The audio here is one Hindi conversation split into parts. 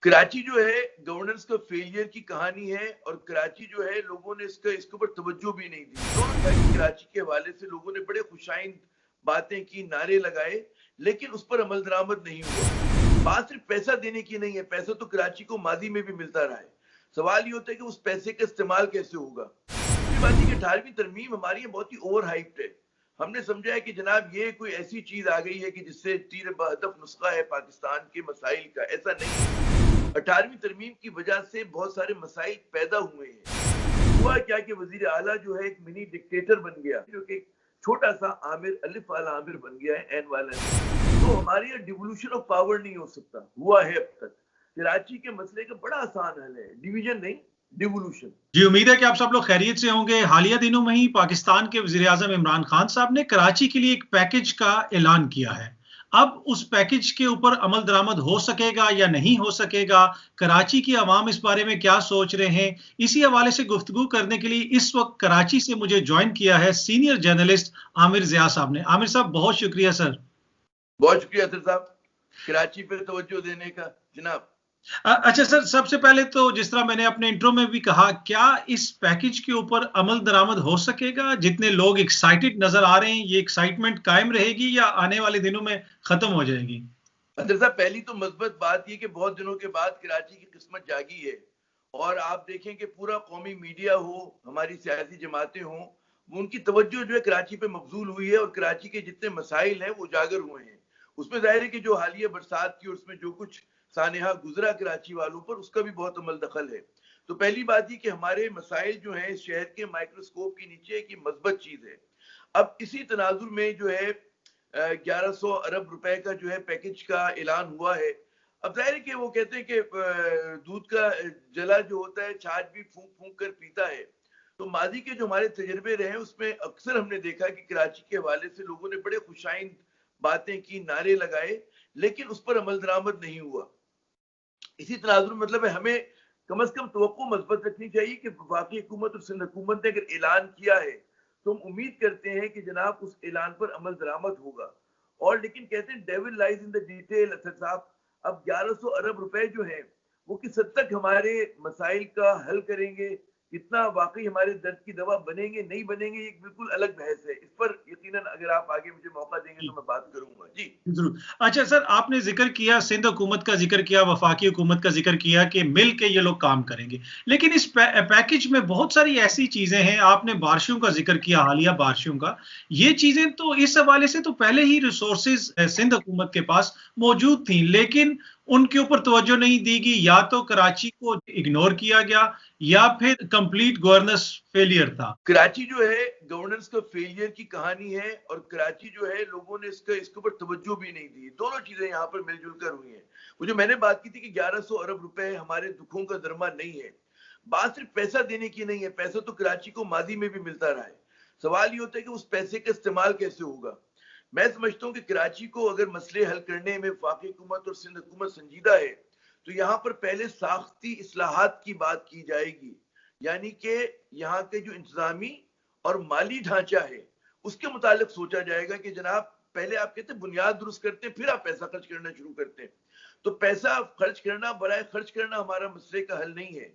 कराची जो है गवर्नेंस का फेलियर की कहानी है, और कराची जो है लोगों ने इसके ऊपर तवज्जो भी नहीं दी। दोनों था कि कराची के हवाले से लोगों ने बड़े खुशाइंद बातें की, नारे लगाए, लेकिन उस पर अमल दरामद नहीं हुआ। बात सिर्फ पैसा देने की नहीं है, पैसा तो कराची को माजी में भी मिलता रहा है। सवाल ये होता है कि उस पैसे का इस्तेमाल कैसे होगा। दूसरी बात है कि 18वीं तरमीम हमारी बहुत ही ओवर हाइप्ड है। हमने समझा है कि जनाब ये कोई ऐसी चीज आ गई है कि जिससे तीर बहदफ नुस्खा है पाकिस्तान के मसाइल का। ऐसा नहीं है। 18वीं तरमीम की वजह से बहुत सारे मसाइल पैदा हुए हैं। हुआ क्या कि वजीर आला जो है एक मिनी डिक्टेटर बन गया, जो कि एक छोटा सा आमिर, अलिफ वाला आमिर बन गया है, एन वाला नहीं। तो हमारे यहाँ डिवोल्यूशन ऑफ पावर नहीं हो सकता, हुआ है अब तक। कराची के मसले का बड़ा आसान हल है, डिवीजन नहीं, डिवोल्यूशन। जी, उम्मीद है कि आप सब लोग खैरियत से होंगे। हालिया दिनों में ही पाकिस्तान के वज़ीर-ए-आज़म इमरान खान साहब ने कराची के लिए एक पैकेज का ऐलान किया है। अब उस पैकेज के ऊपर अमल दरामद हो सकेगा या नहीं हो सकेगा, कराची की आवाम इस बारे में क्या सोच रहे हैं, इसी हवाले से गुफ्तगू करने के लिए इस वक्त कराची से मुझे ज्वाइन किया है सीनियर जर्नलिस्ट आमिर ज़िया साहब ने। आमिर साहब, बहुत शुक्रिया सर। बहुत शुक्रिया सर साहब, कराची पे तवज्जो देने का। जनाब, अच्छा सर, सबसे पहले तो जिस तरह मैंने अपने इंट्रो में भी कहा, क्या इस पैकेज के ऊपर अमल दरामद हो सकेगा? जितने लोग एक्साइटेड नजर आ रहे हैं, ये एक्साइटमेंट कायम रहेगी या आने वाले दिनों में खत्म हो जाएगी? अंदर साहब, पहली तो मस्बत बात ये कि बहुत दिनों के बाद कराची की किस्मत जागी है। और आप देखें कि पूरा कौमी मीडिया हो, हमारी सियासी जमातें हों, उनकी तवज्जो जो है कराची पे मबजूल हुई है, और कराची के जितने मसाइल हैं वो उजागर हुए हैं। उसमें जाहिर है कि जो हालिया बरसात की, उसमें जो कुछ सानहा गुजरा कराची वालों पर, उसका भी बहुत अमल दखल है। तो पहली बात ये कि हमारे मसाइल जो हैं शहर के माइक्रोस्कोप के नीचे एक मस्बत चीज है। अब इसी तनाजुर में जो है 1100 अरब रुपए का जो है पैकेज का ऐलान हुआ है। अब जाहिर है कि वो कहते हैं कि दूध का जला जो होता है छाछ भी फूंक फूंक कर पीता है। तो माजी के जो हमारे तजर्बे रहे उसमें अक्सर हमने देखा कि कराची के हवाले से लोगों ने बड़े खुशाइंद बातें की, नारे लगाए, लेकिन उस पर अमल दरामद नहीं हुआ। इसी तनाजुर में मतलब है हमें कम अज कम तवक्को मजबूत रखनी चाहिए कि वफाकी हुकूमत और सिंध हुकूमत ने अगर ऐलान किया है तो हम उम्मीद करते हैं कि जनाब उस ऐलान पर अमल दरामद होगा। और लेकिन कहते हैं devil lies in the detail. Asad साहब, अब 1100 अरब रुपए जो हैं वो किस हद तक हमारे मसाइल का हल करेंगे, कितना वाकई हमारे दर्द की दवा बनेंगे नहीं बनेंगे, ये बिल्कुल अलग बहस है। इस पर यकीनन अगर आप आगे मुझे मौका देंगे तो मैं बात करूंगा। जी जरूर। अच्छा सर, आपने जिक्र किया, सिंध हुकूमत का जिक्र किया, वफाकी हुकूमत का जिक्र किया कि मिल के ये लोग काम करेंगे, लेकिन इस पैकेज में बहुत सारी ऐसी चीजें हैं। आपने बारिशों का जिक्र किया, हालिया बारिशों का। ये चीजें तो इस हवाले से तो पहले ही रिसोर्सेज सिंध हुकूमत के पास मौजूद थी, लेकिन उनके ऊपर तवज्जो नहीं दी गई। या तो कराची को इग्नोर किया गया या फिर कंप्लीट गवर्नेंस फेलियर था। कराची जो है गवर्नेंस का फेलियर की कहानी है, और कराची जो है लोगों ने इसके ऊपर तवज्जो भी नहीं दी। दोनों चीजें यहाँ पर मिलजुल कर हुई हैं। वो जो मैंने बात की थी कि 1100 अरब रुपए हमारे दुखों का दरमा नहीं है। बात सिर्फ पैसा देने की नहीं है, पैसा तो कराची को माजी में भी मिलता रहा है। सवाल ये होता है कि उस पैसे का इस्तेमाल कैसे होगा। मैं समझता हूँ कि कराची को अगर मसले हल करने में वफाकी हुकूमत और सिंध हुकूमत संजीदा है, तो यहाँ पर पहले साख्ती इस्लाहात की बात की जाएगी। यानी कि यहाँ के जो इंतजामी और माली ढांचा है उसके मुतालिक सोचा जाएगा कि जनाब पहले आप कहते हैं बुनियाद दुरुस्त करते हैं, फिर आप पैसा खर्च करना शुरू करते हैं। तो पैसा खर्च करना, बराए खर्च करना हमारा मसले का हल नहीं है,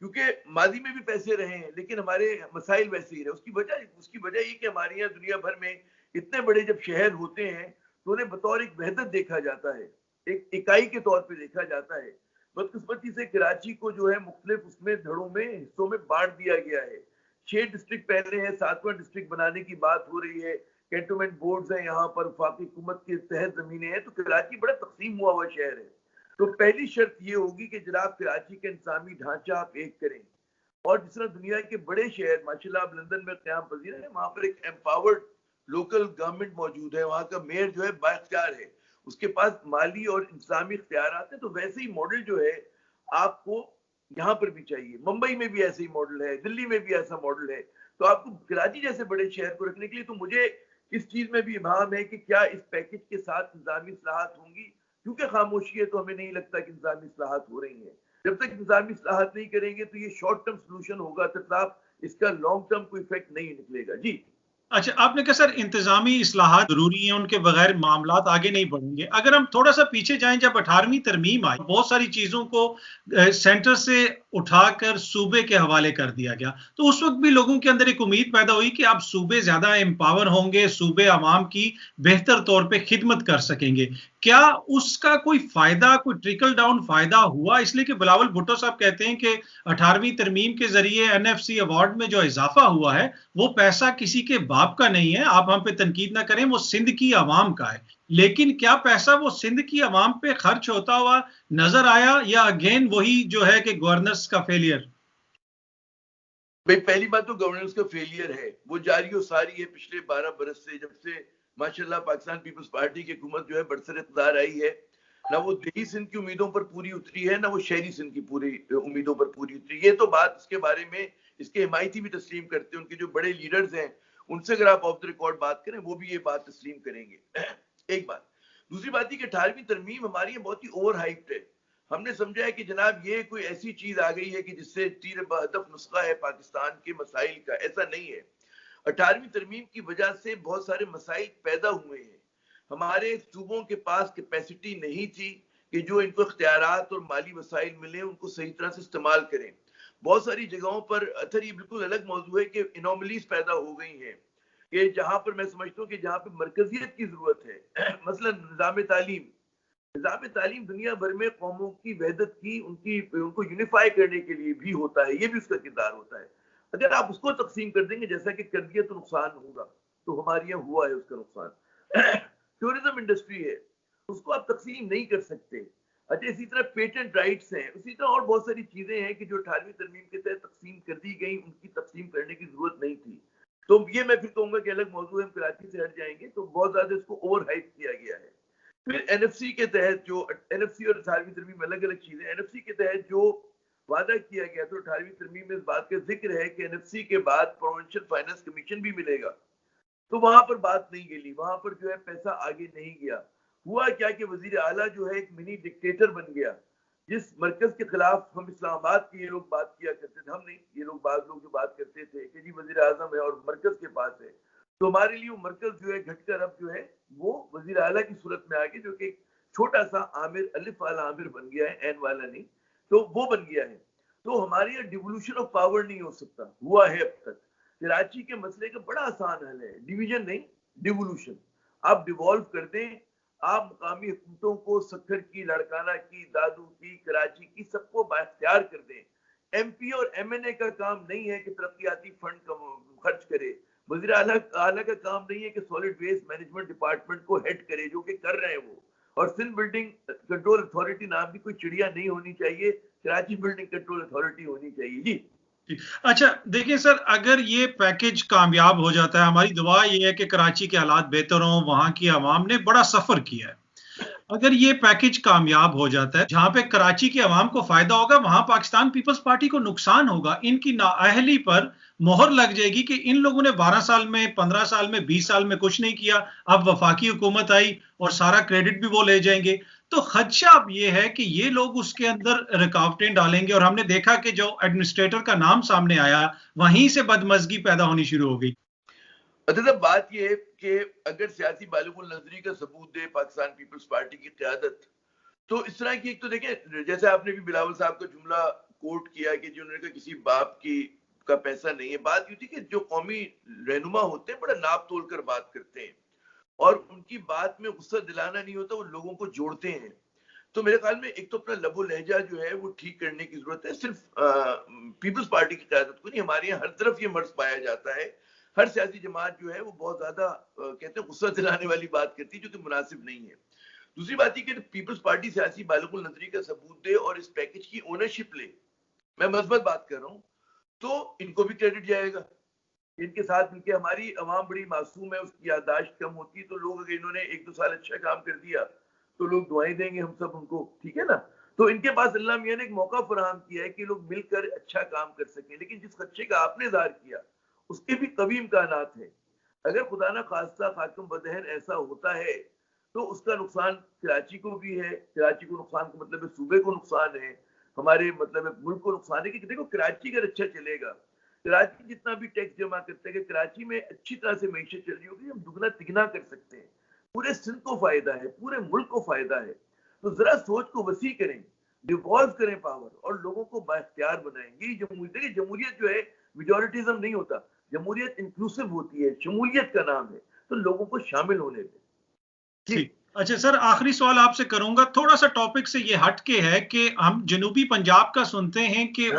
क्योंकि माजी में भी पैसे रहे हैं लेकिन हमारे मसाइल वैसे ही रहे। उसकी वजह ये कि हमारे यहाँ दुनिया भर में इतने बड़े जब शहर होते हैं तो उन्हें बतौर एक वहदत देखा जाता है, एक इकाई के तौर पर देखा जाता है। बदकिस्मती से कराची को जो है मुख्तलिफ उसमें धड़ों में, हिस्सों में बांट दिया गया है। 6 डिस्ट्रिक्ट पहले हैं, 7वां डिस्ट्रिक्ट बनाने की बात हो रही है। कैंटोनमेंट बोर्ड्स हैं, यहाँ पर वफाकी हुकूमत के तहत जमीनें हैं। तो कराची बड़ा तकसीम हुआ हुआ शहर है। तो पहली शर्त ये होगी कि जनाब कराची का इंतजामी ढांचा आप एक करें। और जिस तरह दुनिया के बड़े शहर, माशाल्लाह आप लंदन में क़याम पजीर है, वहां पर एक एम्पावर्ड लोकल गवर्नमेंट मौजूद है। वहां का मेयर जो है बाइख्तियार है, उसके पास माली और इंतजामी इख्तियारात हैं। तो वैसे ही मॉडल जो है आपको यहाँ पर भी चाहिए। मुंबई में भी ऐसे ही मॉडल है, दिल्ली में भी ऐसा मॉडल है। तो आपको कराची जैसे बड़े शहर को रखने के लिए, तो मुझे इस चीज में भी इबाम है कि क्या इस पैकेज के साथ इंतजामी इस्लाहात होंगी, क्योंकि खामोशी है तो हमें नहीं लगता कि इंतजामी इस्लाहात हो रही है। जब तक इंतजामी इस्लाहात नहीं करेंगे तो ये शॉर्ट टर्म सोल्यूशन होगा, तब इसका लॉन्ग टर्म कोई इफेक्ट नहीं निकलेगा। जी अच्छा, आपने कहा सर इंतज़ामी इस्लाहात ज़रूरी हैं, उनके बगैर मामलात आगे नहीं बढ़ेंगे। अगर हम थोड़ा-सा पीछे जाएँ, जब 18वीं तरमीम आई, बहुत सारी चीज़ों को सेंटर से उठाकर सूबे के हवाले कर दिया गया। तो उस वक़्त भी लोगों के अंदर एक उम्मीद पैदा हुई कि अब सूबे ज़्यादा एम्पावर होंगे, सूबे अवाम की बेहतर तौर पे खिदमत कर सकेंगे। क्या उसका कोई फ़ायदा, कोई ट्रिकल डाउन फ़ायदा हुआ? इसलिए कि बिलावल भुट्टो साहब कहते हैं कि 18वीं तरमीम के ज़रिए एनएफसी अवार्ड में जो इज़ाफ़ा हुआ है, वो पैसा किसी के बाप का नहीं है, आप हम पे तनकीद ना करें, वो सिंध की आवाम का है। लेकिन क्या पैसा वो सिंध की आवाम पे खर्च होता हुआ नजर आया, या अगेन वही जो है कि गवर्नर्स का फेलियर? भाई पहली बात तो गवर्नेंस का फेलियर है, वो जारी और सारी है पिछले 12 बरस से, जब से माशाल्लाह पाकिस्तान पीपल्स पार्टी की हुकूमत जो है बरसर इक़्तिदार आई है। ना वो देही सिंध की उम्मीदों पर पूरी उतरी है, ना वो शहरी सिंध की पूरी उम्मीदों पर पूरी उतरी। ये तो बात इसके बारे में इसके हिमायती भी तस्लीम करते हैं, उनके जो बड़े लीडर्स हैं उनसे अगर आप ऑफ द रिकॉर्ड बात करें वो भी ये बात तस्लीम करेंगे। एक बात। दूसरी बात है कि 18वीं तरमीम हमारी यहाँ बहुत ही ओवर हाइप्ड है। हमने समझा है कि जनाब ये कोई ऐसी चीज आ गई है कि जिससे तीर बहदफ नुस्खा है पाकिस्तान के मसाइल का, ऐसा नहीं है। 18वीं तरमीम की वजह से बहुत सारे मसाइल पैदा हुए हैं। हमारे सूबों के पास कैपेसिटी नहीं थी कि जो इनको इख्तियारात और माली वसाइल मिले उनको सही तरह से इस्तेमाल करें। बहुत सारी जगहों पर अथर ये बिल्कुल अलग मौजू है कि इनोमलीज पैदा हो गई हैं कि जहां पर मैं समझता हूँ कि जहां पर मरकजियत की जरूरत है, मसलन निजाम तालीम। निजाम तालीम दुनिया भर में कौमों की वहदत की, उनको यूनिफाई करने के लिए भी होता है, ये भी उसका किरदार होता है। अगर आप उसको तकसीम कर देंगे जैसा कि कर दिया तो नुकसान होगा, तो हमारे यहाँ हुआ है उसका नुकसान। टूरिज्म इंडस्ट्री है, उसको आप तकसीम नहीं कर सकते। अच्छा, इसी तरह पेटेंट राइट्स हैं, उसी तरह और बहुत सारी चीजें हैं कि जो 18वीं तरमीम के तहत तकसीम कर दी गई, उनकी तकसीम करने की जरूरत नहीं थी। तो ये मैं फिर कहूंगा कि अलग मौजूद है, हम कराची से हट जाएंगे तो बहुत ज्यादा इसको ओवर हाइप किया गया है। फिर एनएफसी के तहत जो एनएफसी और 18वीं तरमीम अलग अलग चीजें, एनएफसी के तहत जो वादा किया गया तो 18वीं तरमीम में इस बात का जिक्र है कि एनएफसी के बाद प्रोविंशियल फाइनेंस कमीशन भी मिलेगा। तो वहां पर बात नहीं गई, वहां पर जो है पैसा आगे नहीं गया। हुआ क्या कि वजीर आला जो है एक मिनी डिक्टेटर बन गया। जिस मरकज के खिलाफ हम इस्लामाबाद के ये लोग बात किया करते थे, हम नहीं, ये लोग बाद लोग जो बात करते थे कि जी वजीर आजम है और मरकज के पास है, तो हमारे लिए वो मरकज जो है घटकर अब जो है वो वजीर आला की सूरत में आ गया, जो कि एक छोटा सा आमिर, अलिफ वाला आमिर बन गया है, एन वाला नहीं, तो वो बन गया है। तो हमारे यहाँ डिवोल्यूशन ऑफ पावर नहीं हो सकता, हुआ है अब तक। कराची के मसले का बड़ा आसान हल है, डिवीजन नहीं, डिवोल्यूशन। आप डिवॉल्व कर दें, आप मुकामी हुकूमतों को सक्खर की, लड़काना की, दादू की, कराची की, सबको बाख्तियार कर दें। एमपी और एमएनए का काम नहीं है कि तरक्याती फंड खर्च करे। वजीर आला का काम नहीं है कि सॉलिड वेस्ट मैनेजमेंट डिपार्टमेंट को हेड करे, जो कि कर रहे हैं वो। और सिंध बिल्डिंग कंट्रोल अथॉरिटी नाम की कोई चिड़िया नहीं होनी चाहिए, कराची बिल्डिंग कंट्रोल अथॉरिटी होनी चाहिए जी। अच्छा, देखिए सर, अगर ये पैकेज कामयाब हो जाता है, हमारी दुआ ये है कि कराची के हालात बेहतर हों, वहां की आवाम ने बड़ा सफर किया है। अगर ये पैकेज कामयाब हो जाता है, जहां पे कराची की आवाम को फायदा होगा, वहां पाकिस्तान पीपल्स पार्टी को नुकसान होगा। इनकी नाअहली पर मोहर लग जाएगी कि इन लोगों ने 12 साल में, 15 साल में, 20 साल में कुछ नहीं किया, अब वफाकी हुकूमत आई और सारा क्रेडिट भी वो ले जाएंगे। तो खदशा अब ये है कि ये लोग उसके अंदर रुकावटें डालेंगे, और हमने देखा कि जो एडमिनिस्ट्रेटर का नाम सामने आया, वहीं से बदमजगी पैदा होनी शुरू हो गई। अच्छा, बात यह है कि अगर सियासी बालिगुल नजरी का सबूत दे पाकिस्तान पीपल्स पार्टी की क़यादत, तो इस तरह की, एक तो देखिए जैसे आपने भी बिलावल साहब का जुमला कोट किया कि जो उन्होंने कहा किसी बाप की का पैसा नहीं है, बात ये थी कि जो कौमी रहनुमा होते हैं बड़ा नाप तोल कर बात करते हैं, और उनकी बात में गुस्सा दिलाना नहीं होता, वो लोगों को जोड़ते हैं। तो मेरे ख्याल में एक तो अपना लबो लहजा जो है वो ठीक करने की जरूरत है, सिर्फ पीपल्स पार्टी की क़यादत को नहीं, हमारे यहाँ हर तरफ ये मर्ज पाया जाता है। हर सियासी जमात जो है वो बहुत ज्यादा कहते हैं गुस्सा दिलाने वाली बात करती है, जो कि मुनासिब नहीं है। दूसरी बात ये कि पीपल्स पार्टी सियासी बालिगुल नजरी का सबूत दे और इस पैकेज की ओनरशिप ले, मैं मजबूत बात कर रहा हूँ, तो इनको भी क्रेडिट जाएगा। इनके साथ मिलकर हमारी अवाम बड़ी मासूम है, उसकी याददाश्त कम होती है, तो लोग अगर इन्होंने 1-2 साल अच्छा काम कर दिया तो लोग दुआएं देंगे हम सब उनको, ठीक है ना। तो इनके पास अल्लाह मियां ने एक मौका फराहम किया है कि लोग मिलकर अच्छा काम कर सकें, लेकिन जिस खदशे का आपने इज़हार किया उसके भी कभी इम्कानात हैं। अगर खुदा ना खास्ता खातम बदहन ऐसा होता है तो उसका नुकसान कराची को भी है। कराची को नुकसान का मतलब है सूबे को नुकसान है, हमारे मतलब है मुल्क को नुकसान है। कि देखो कराची अगर अच्छा चलेगा, कराची जितना भी टैक्स जमा करता है कि कराची में अच्छी तरह से मैशत चल रही होगी, हम दुगना तिगना कर सकते हैं। पूरे सिंध को फायदा है, पूरे मुल्क को फायदा है। तो जरा सोच को वसी करें, डिवॉल्व करें पावर और लोगों को बाइख्तियार बनाएंगे। देखिए जमहूरियत जो है मेजॉरिटिज्म नहीं होता, जमहूरियत इंक्लूसिव होती है, शमूलियत का नाम है, तो लोगों को शामिल होने दें। ठीक। अच्छा सर, आखिरी सवाल आपसे करूंगा, थोड़ा सा टॉपिक से ये हट के है कि हम जनूबी पंजाब का सुनते हैं कि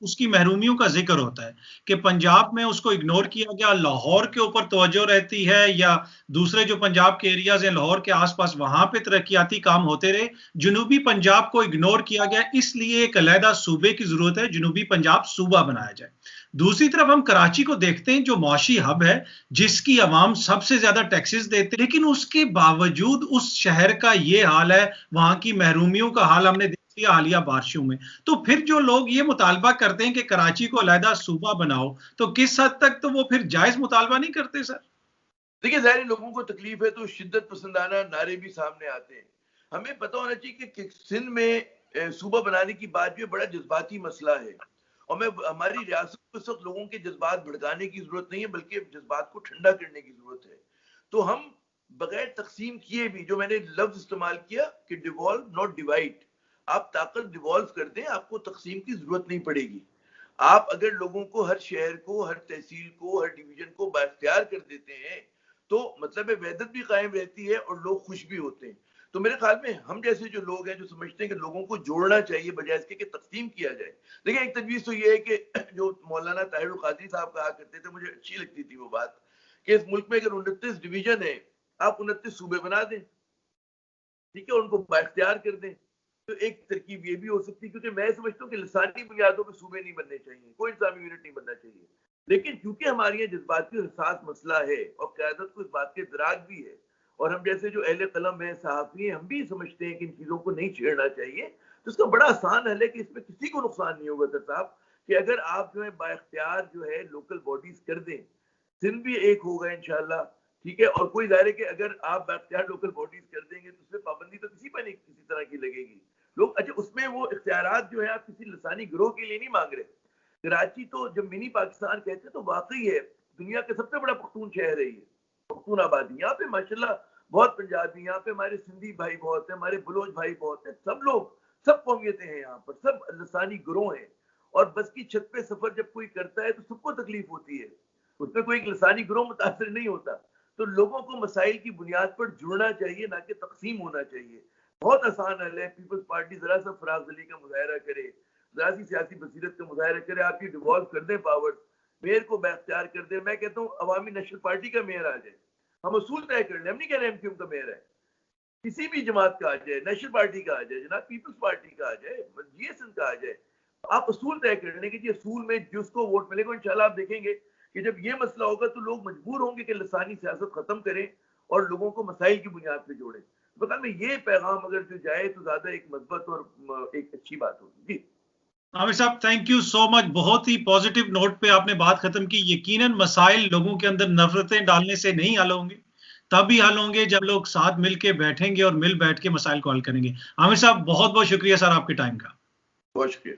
उसकी महरूमियों का जिक्र होता है कि पंजाब में उसको इग्नोर किया गया, लाहौर के ऊपर तवज्जो रहती है या दूसरे जो पंजाब के एरियाज हैं लाहौर के आसपास वहां पे तरक्याती काम होते रहे, जनूबी पंजाब को इग्नोर किया गया, इसलिए एक अलहदा सूबे की जरूरत है, जनूबी पंजाब सूबा बनाया जाए। दूसरी तरफ हम कराची को देखते हैं जो मौशी हब है, जिसकी आवाम सबसे ज्यादा टैक्सेस देते, लेकिन उसके बावजूद उस शहर का ये हाल है, वहां की महरूमियों का हाल हमने देख लिया हालिया बारिशों में। तो फिर जो लोग ये मुतालबा करते हैं कि कराची को अलहदा सूबा बनाओ, तो किस हद तक तो वो फिर जायज मुतालबा नहीं करते सर? देखिए ज़ाहिर लोगों को तकलीफ है तो शिद्दत पसंदाना नारे भी सामने आते हैं। हमें पता होना चाहिए कि सिंध में सूबा बनाने की बात जो बड़ा जज्बाती मसला है, और हमारी रियासत को इस वक्त लोगों के जज्बात भड़काने की जरूरत नहीं है, बल्कि जज्बात को ठंडा करने की जरूरत है। तो हम बगैर तकसीम किए भी, जो मैंने लफ्ज इस्तेमाल किया कि डिवॉल्व नॉट डिवाइड, आप ताकत डिवॉल्व कर दें, आपको तकसीम की जरूरत नहीं पड़ेगी। आप अगर लोगों को, हर शहर को, हर तहसील को, हर डिवीजन को बाख्तियार कर देते हैं तो मतलब है वहदत भी कायम रहती है और लोग खुश भी होते हैं। तो मेरे ख्याल में हम जैसे जो लोग हैं जो समझते हैं कि लोगों को जोड़ना चाहिए बजाय इसके कि तकसीम किया जाए। देखिए एक तजवीज तो ये है कि जो मौलाना ताहिरुल कादरी साहब कहा करते थे, मुझे अच्छी लगती थी वो बात, कि इस मुल्क में अगर 29 डिवीजन है, आप 29 सूबे बना दें, ठीक है, उनको बाख्तियार कर दें। तो एक तरकीब ये भी हो सकती है, क्योंकि मैं समझता हूँ कि लसानी बुनियादों पर सूबे नहीं बनने चाहिए, कोई इंसानी यूनिट नहीं बनना चाहिए। लेकिन क्योंकि हमारी ये जज्बाती और हसास मसला है और क़यादत को इस बात के इदराक भी है, और हम जैसे जो अहले कलम है, सहाफ़ी हैं, हम भी समझते हैं कि इन चीज़ों को नहीं छेड़ना चाहिए, तो इसका बड़ा आसान हल है कि इसमें किसी को नुकसान नहीं होगा सर साहब, कि अगर आप जो है बाख्तियार जो है लोकल बॉडीज कर दें, सिंध भी एक होगा इंशाल्लाह, ठीक है। और कोई ज़ाहिर है कि अगर आप बाख्तियार लोकल बॉडीज कर देंगे तो उसमें पाबंदी तो किसी पर नहीं किसी तरह की लगेगी। लोग अच्छा उसमें वो इख्तियारात जो है आप किसी लसानी गिरोह के लिए नहीं मांग रहे। कराची तो जब मिनी पाकिस्तान कहते हैं तो वाकई है, दुनिया का सबसे बड़ा पख्तून शहर है ये, पख्तून आबादी। यहाँ पे माशाल्लाह बहुत पंजाबी, यहाँ पे हमारे सिंधी भाई बहुत है, हमारे बलोच भाई बहुत है, सब लोग, सब कौमियतें हैं यहाँ पर, सब लसानी गिरोह हैं। और बस की छत पे सफर जब कोई करता है तो सबको तकलीफ होती है, उसमें कोई एक लसानी गिरोह मुतासर नहीं होता। तो लोगों को मसाइल की बुनियाद पर जुड़ना चाहिए, ना कि तकसीम होना चाहिए। बहुत आसान हल है, पीपल्स पार्टी जरा सा फराग दिली का मुजाहरा करे, जरा सी सियासी बसीरत का मुजाहरा करे, आप ये डिवॉल्व कर दें पावर्स, मेयर को बाख्तियार कर दें। मैं कहता हूँ अवामी नेशनल पार्टी का मेयर आ जाए, हम असूल तय कर लें, हम नहीं कह रहे एमक्यूएम का मेयर है, किसी भी जमात का आ जाए, नेशनल पार्टी का आ जाए, जनाब पीपल्स पार्टी का आ जाए, जीएसएन का आ जाए, आप असूल तय कर लें कि जी असूल में जिसको वोट मिलेगा इंशाल्लाह आप देखेंगे कि जब ये मसला होगा तो लोग मजबूर होंगे कि लसानी सियासत खत्म करें और लोगों को मसाइल की बुनियाद पे जोड़ें। तो में ये पैगाम अगर जो जाए तो ज्यादा एक मजबूत और एक अच्छी बात होगी। जी आमिर साहब, थैंक यू सो मच, बहुत ही पॉजिटिव नोट पे आपने बात खत्म की। यकीनन मसाइल लोगों के अंदर नफरतें डालने से नहीं हल होंगे, तभी हल होंगे जब लोग साथ मिलके बैठेंगे और मिल बैठ के मसाइल को हल करेंगे। आमिर साहब बहुत बहुत शुक्रिया सर आपके टाइम का। बहुत शुक्रिया।